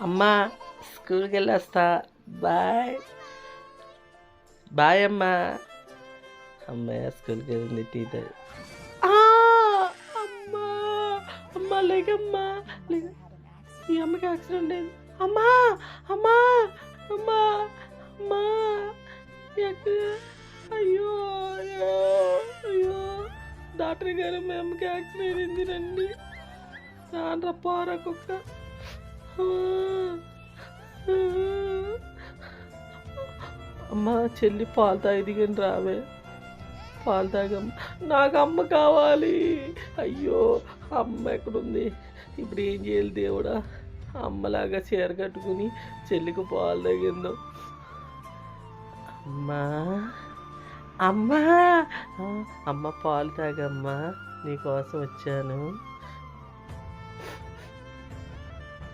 అమ్మా స్కూల్కి వెళ్ళొస్తా. బాయ్ బాయ్ అమ్మా. అమ్మాయి స్కూల్కి వెళ్ళింది టీ తాగి. అమ్మా అమ్మా లేకమ్మా లేక. ఈ అమ్మకి యాక్సిడెంట్ అయింది. అమ్మా అమ్మా అమ్మా అమ్మా అయ్యో అయ్యో అయ్యో డాక్టర్ గారు మా అమ్మకి యాక్సిడెంట్ అయింది రండి. రాన్రా పోరా కుక్క. అమ్మ చెల్లి పాలు తాగి దిగని రావే. పాలు తాగమ్మ. నాకు అమ్మ కావాలి. అయ్యో అమ్మ ఎక్కడుంది ఇప్పుడు? ఏం చేయాలి దేవుడా? అమ్మలాగా చీర కట్టుకుని చెల్లికి పాలు తాగిందో. అమ్మా అమ్మా అమ్మ పాలు తాగమ్మా, నీకోసం వచ్చాను.